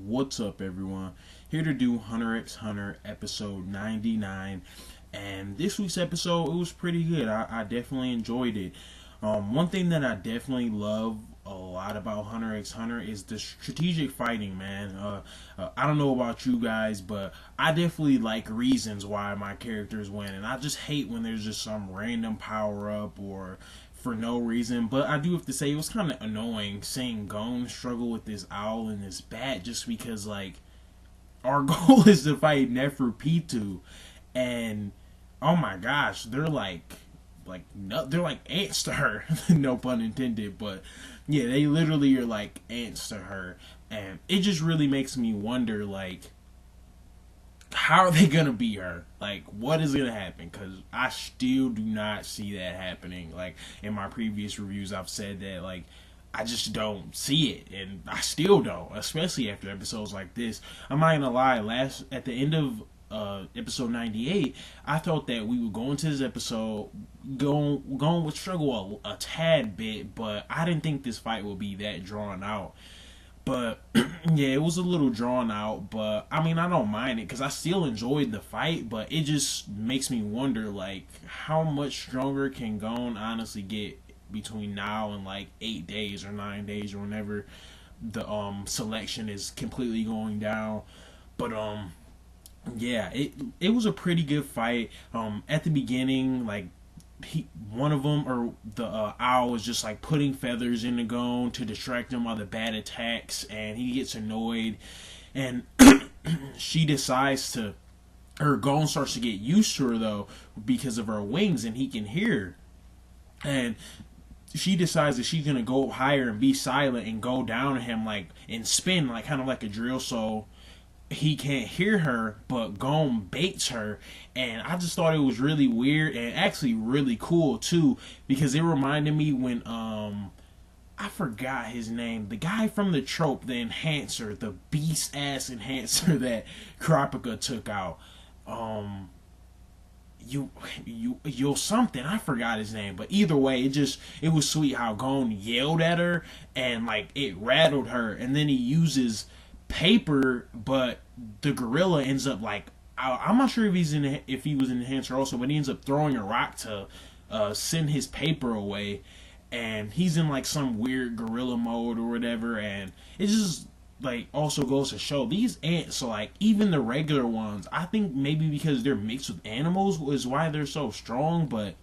What's up, everyone? Here to do Hunter x Hunter episode 99. And this week's episode, it was pretty good. I definitely enjoyed it. One thing that I definitely love a lot about Hunter x Hunter is the strategic fighting, man. I don't know about you guys, but I definitely like reasons why my characters win. And I just hate when there's just some random power up or for no reason. But I do have to say it was kind of annoying seeing Gon struggle with this owl and this bat just because, like, our goal is to fight Neferpitu, and oh my gosh, they're like ants to her. No pun intended, but yeah, they literally are like ants to her, and it just really makes me wonder, like, how are they gonna beat her? Like, what is gonna happen? Because I still do not see that happening. Like, in my previous reviews, I've said that, like, I just don't see it, and I still don't, especially after episodes like this. I'm not gonna lie, at the end of episode 98, I thought that we would go into this episode, Gon would struggle a tad bit, but I didn't think this fight would be that drawn out. But yeah, it was a little drawn out, but I mean, I don't mind it because I still enjoyed the fight, but it just makes me wonder, like, how much stronger can Gon honestly get between now and like 8 days or 9 days or whenever the selection is completely going down. But yeah, it was a pretty good fight. At the beginning, like, one of them, or the owl, was just like putting feathers in the Gon to distract him while the bat attacks, and he gets annoyed, and she decides to, her Gon starts to get used to her though because of her wings, and he can hear her. And she decides that she's gonna go higher and be silent and go down to him, like, and spin like kind of like a drill, so he can't hear her, but Gon baits her. And I just thought it was really weird and actually really cool too, because it reminded me when I forgot his name, the guy from the trope, the enhancer, the beast ass enhancer that Kurapika took out. You something, I forgot his name, but either way, it was sweet how Gon yelled at her and, like, it rattled her, and then he uses paper, but the gorilla ends up, like, I'm not sure if he was an enhancer also, but he ends up throwing a rock to send his paper away, and he's in like some weird gorilla mode or whatever, and it just, like, also goes to show these ants, so, like, even the regular ones, I think maybe because they're mixed with animals is why they're so strong. But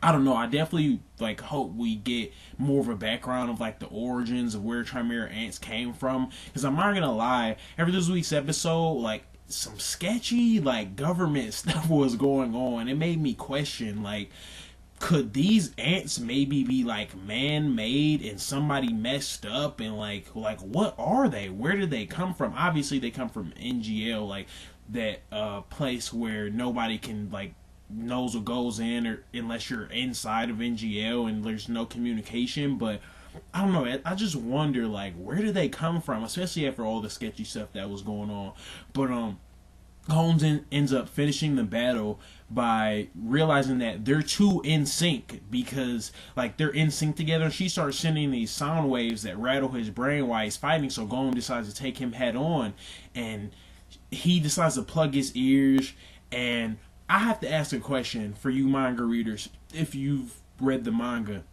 I don't know, I definitely, like, hope we get more of a background of, like, the origins of where Chimera ants came from, because I'm not gonna lie, after this week's episode, like, some sketchy, like, government stuff was going on. It made me question, like, could these ants maybe be, like, man-made and somebody messed up, and like what are they? Where did they come from? Obviously they come from NGL, like, that place where nobody can, like, knows what goes in, or unless you're inside of NGL and there's no communication. But I don't know, I just wonder, like, where did they come from, especially after all the sketchy stuff that was going on. But Holmes ends up finishing the battle by realizing that they're too in sync, because, like, they're in sync together. She starts sending these sound waves that rattle his brain while he's fighting, so Gon decides to take him head on, and he decides to plug his ears. And I have to ask a question for you manga readers. If you've read the manga,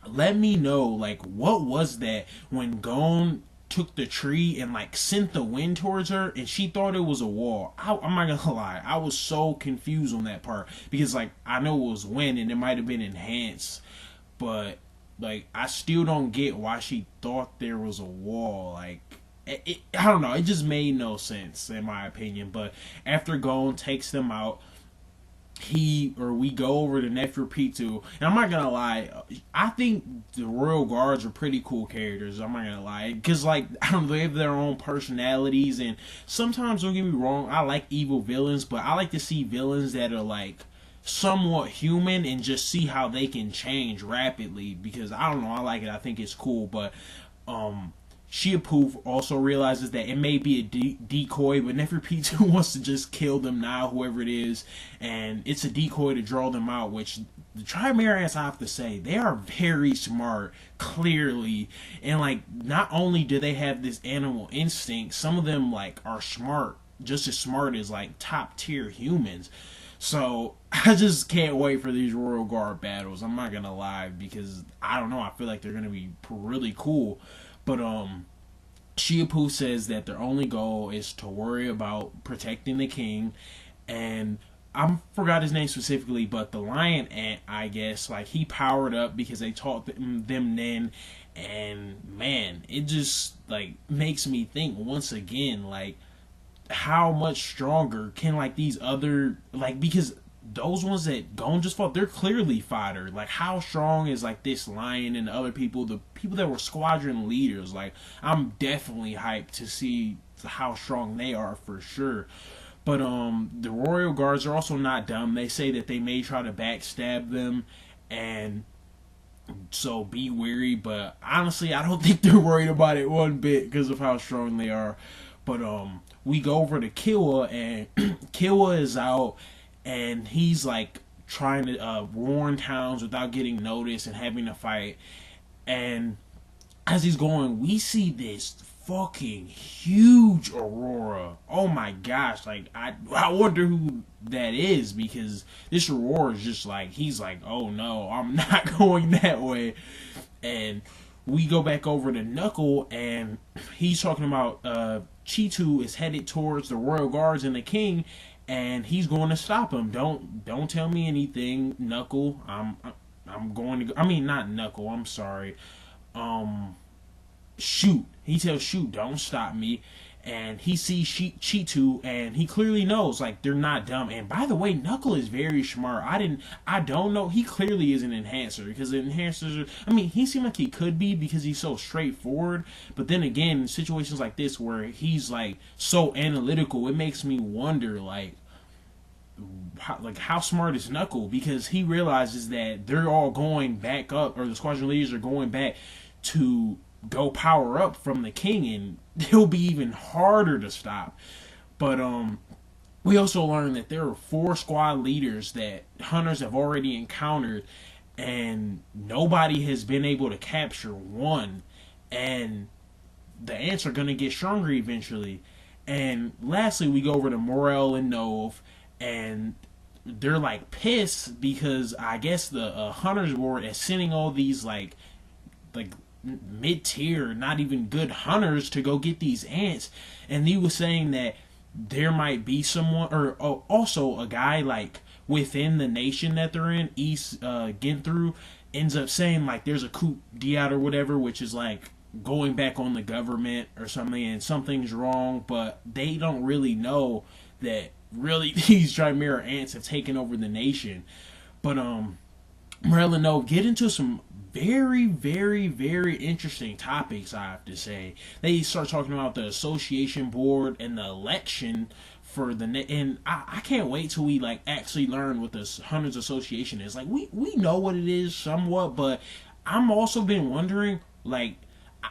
let me know, like, what was that when Gon took the tree and, like, sent the wind towards her and she thought it was a wall? I'm not gonna lie, I was so confused on that part, because, like, I know it was wind and it might have been enhanced, but, like, I still don't get why she thought there was a wall. Like, I don't know, it just made no sense in my opinion. But after Gon takes them out, we go over to Neferpitu, and I'm not gonna lie, I think the Royal Guards are pretty cool characters. I'm not gonna lie, because, like, I don't know, they have their own personalities, and sometimes, don't get me wrong, I like evil villains, but I like to see villains that are, like, somewhat human and just see how they can change rapidly, because I don't know, I like it. I think it's cool. But Shiapoof also realizes that it may be a decoy, but Neferpitou wants to just kill them now, whoever it is, and it's a decoy to draw them out, which the Trimerans, I have to say, they are very smart, clearly, and like, not only do they have this animal instinct, some of them like are smart, just as smart as like top tier humans. So I just can't wait for these Royal Guard battles. I'm not gonna lie, because I don't know, I feel like they're gonna be really cool. But Shiapoof says that their only goal is to worry about protecting the king, and I forgot his name specifically, but the lion ant, I guess, like, he powered up because they taught them then, and man, it just like makes me think once again, like, how much stronger can like these other, like, because those ones that Gon just fought, they're clearly fighter. Like, how strong is like this lion and the other people, the people that were squadron leaders? Like, I'm definitely hyped to see how strong they are for sure. But the Royal Guards are also not dumb. They say that they may try to backstab them, and so be wary. But honestly, I don't think they're worried about it one bit because of how strong they are. But we go over to Killua, and Killua is out, and he's like trying to warn towns without getting noticed and having to fight. And as he's going, we see this fucking huge Aurora. Oh my gosh, like, I wonder who that is, because this Aurora is just like, he's like, oh no, I'm not going that way. And we go back over to Knuckle, and he's talking about Cheetu is headed towards the Royal Guards and the king, and he's going to stop him. Don't tell me anything, Knuckle. I'm going to go. I mean, not Knuckle. I'm sorry. Shoot. He tells Shoot, don't stop me. And he sees Cheetu, and he clearly knows, like, they're not dumb. And by the way, Knuckle is very smart. I don't know. He clearly is an enhancer, because the enhancers are, I mean, he seemed like he could be because he's so straightforward. But then again, in situations like this where he's like so analytical, it makes me wonder, like how smart is Knuckle? Because he realizes that they're all going back up, or the squadron leaders are going back to go power up from the king, and it'll be even harder to stop. But we also learned that there are 4 squad leaders that hunters have already encountered, and nobody has been able to capture one, and the ants are going to get stronger eventually. And lastly, we go over to Morel and Nove, and they're like pissed because I guess the hunters board is sending all these like mid-tier, not even good hunters to go get these ants. And he was saying that there might be someone, or also a guy like within the nation that they're in, East Ginthru, ends up saying like there's a coup d'etat or whatever, which is like going back on the government or something, and something's wrong, but they don't really know that really these Chimera ants have taken over the nation. But Morel and Nove get into some very, very, very interesting topics, I have to say. They start talking about the association board and the election for the and I can't wait till we like actually learn what this Hunters Association is. Like, we know what it is somewhat, but I'm also been wondering, like,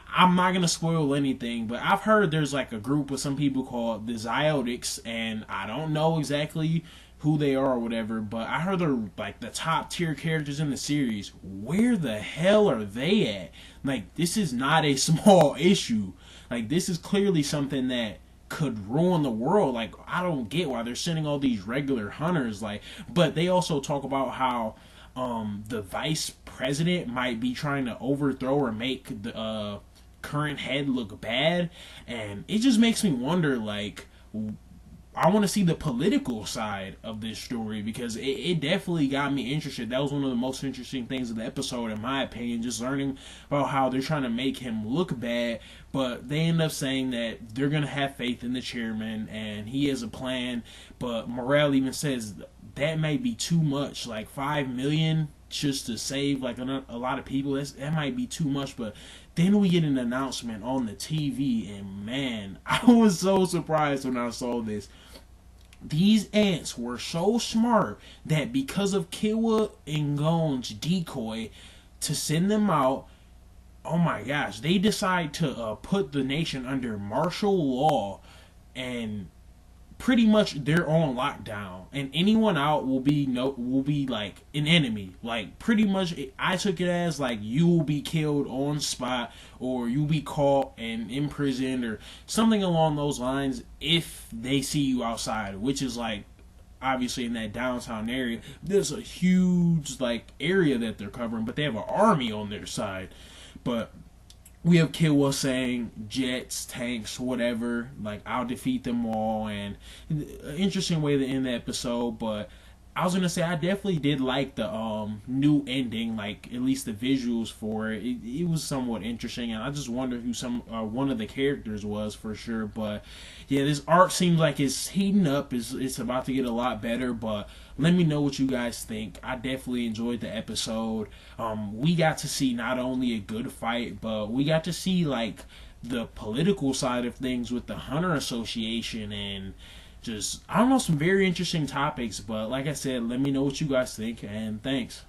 I'm not gonna spoil anything, but I've heard there's like a group of some people called the Ziotics, and I don't know exactly who they are or whatever, but I heard they're like the top tier characters in the series. Where the hell are they at? Like, this is not a small issue. Like, this is clearly something that could ruin the world. Like, I don't get why they're sending all these regular hunters. Like, but they also talk about how the vice president might be trying to overthrow or make the current head look bad, and it just makes me wonder, like, I want to see the political side of this story, because it definitely got me interested. That was one of the most interesting things of the episode, in my opinion, just learning about how they're trying to make him look bad, but they end up saying that they're going to have faith in the chairman, and he has a plan. But Morel even says that may be too much, like 5 million just to save like a lot of people. That might be too much. But then we get an announcement on the TV, and man, I was so surprised when I saw this. These ants were so smart that because of Killua and Gon's decoy to send them out, oh my gosh, they decide to put the nation under martial law, and pretty much they're on lockdown, and anyone out will be like an enemy. Like, pretty much I took it as like you will be killed on spot, or you'll be caught and imprisoned or something along those lines if they see you outside, which is like obviously in that downtown area. There's a huge like area that they're covering, but they have an army on their side. But we have Killua saying jets, tanks, whatever, like, I'll defeat them all, and an interesting way to end the episode. But I was gonna say I definitely did like the new ending, like at least the visuals for it. It was somewhat interesting, and I just wonder who one of the characters was for sure. But yeah, this art seems like it's heating up. It's about to get a lot better. But let me know what you guys think. I definitely enjoyed the episode. We got to see not only a good fight, but we got to see like the political side of things with the Hunter Association, and just, I don't know, some very interesting topics. But like I said, let me know what you guys think, and thanks.